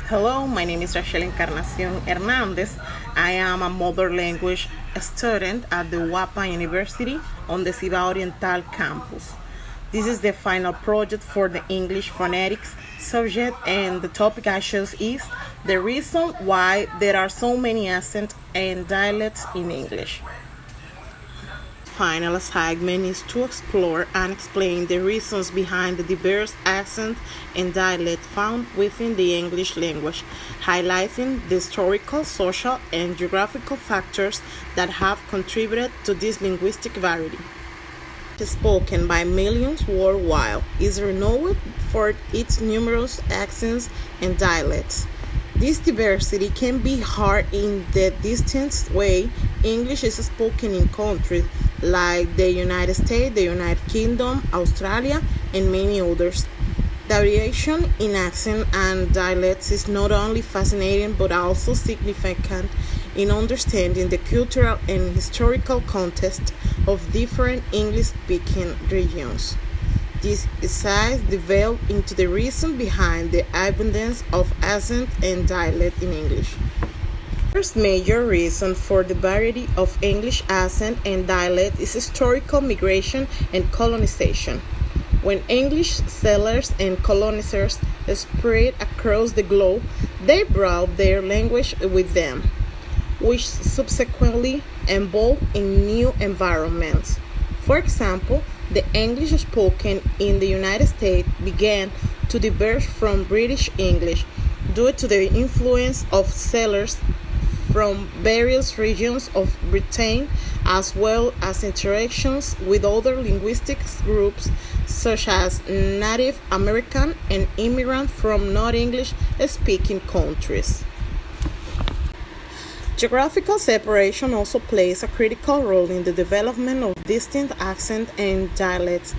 Hello, my name is Rachel Encarnacion Hernandez. I am a mother language student at the UAPA University on the Ciudad Oriental campus. This is the final project for the English phonetics subject, and the topic I chose is the reason why there are so many accents and dialects in English. Final segment is to explore and explain the reasons behind the diverse accents and dialects found within the English language, highlighting the historical, social, and geographical factors that have contributed to this linguistic variety. Spoken by millions worldwide, is renowned for its numerous accents and dialects. This diversity can be heard in the distinct way English is spoken in countries like the United States, the United Kingdom, Australia, and many others. The variation in accent and dialects is not only fascinating but also significant in understanding the cultural and historical context of different English-speaking regions. These insights delve into the reason behind the abundance of accent and dialect in English. First major reason for the variety of English accent and dialect is historical migration and colonization. When English settlers and colonizers spread across the globe, they brought their language with them, which subsequently evolved in new environments. For example, the English spoken in the United States began to diverge from British English due to the influence of settlers from various regions of Britain, as well as interactions with other linguistic groups such as Native American and immigrants from non-English speaking countries. Geographical separation also plays a critical role in the development of distinct accents and dialects.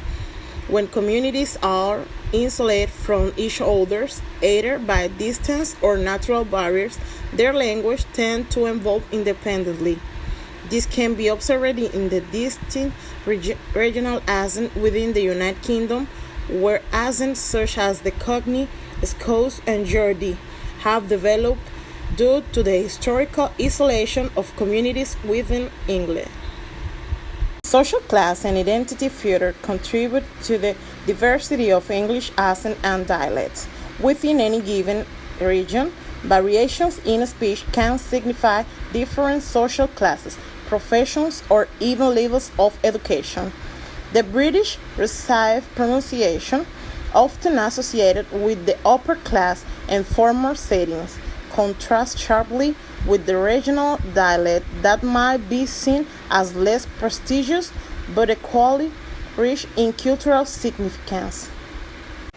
When communities are insulated from each other, either by distance or natural barriers, their language tends to evolve independently. This can be observed in the distinct regional accents within the United Kingdom, where accents such as the Cockney, Scots, and Geordie have developed due to the historical isolation of communities within England. Social class and identity further contribute to the diversity of English accent and dialects. Within any given region, variations in speech can signify different social classes, professions, or even levels of education. The British receive pronunciation, often associated with the upper class and formal settings, contrast sharply with the regional dialect that might be seen as less prestigious but equally rich in cultural significance.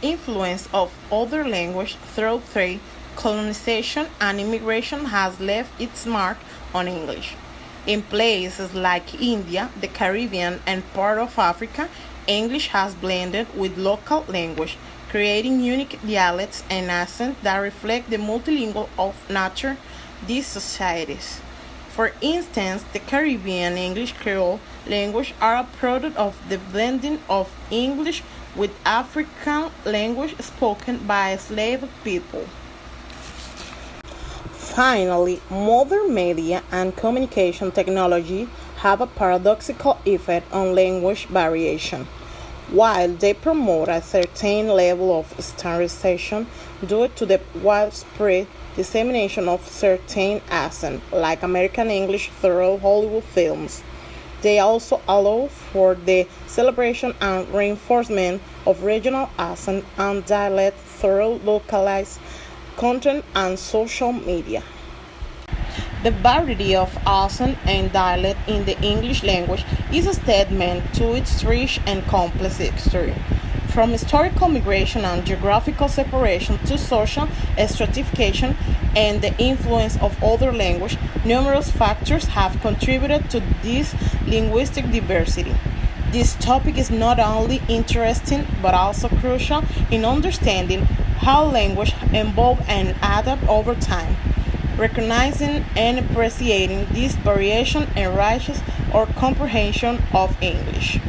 Influence of other languages through trade, colonization, and immigration has left its mark on English. In places like India, the Caribbean, and part of Africa, English has blended with local language, creating unique dialects and accents that reflect the multilingual of nature these societies. For instance, the Caribbean English Creole language are a product of the blending of English with African language spoken by enslaved people. Finally, modern media and communication technology have a paradoxical effect on language variation. While they promote a certain level of standardization due to the widespread dissemination of certain accents, like American English through Hollywood films, they also allow for the celebration and reinforcement of regional accent and dialect through localized content and social media. The variety of accent and dialect in the English language is a testament to its rich and complex history. From historical migration and geographical separation to social stratification and the influence of other languages, numerous factors have contributed to this linguistic diversity. This topic is not only interesting but also crucial in understanding how language evolve and adapt over time. Recognizing and appreciating this variation enriches our comprehension of English.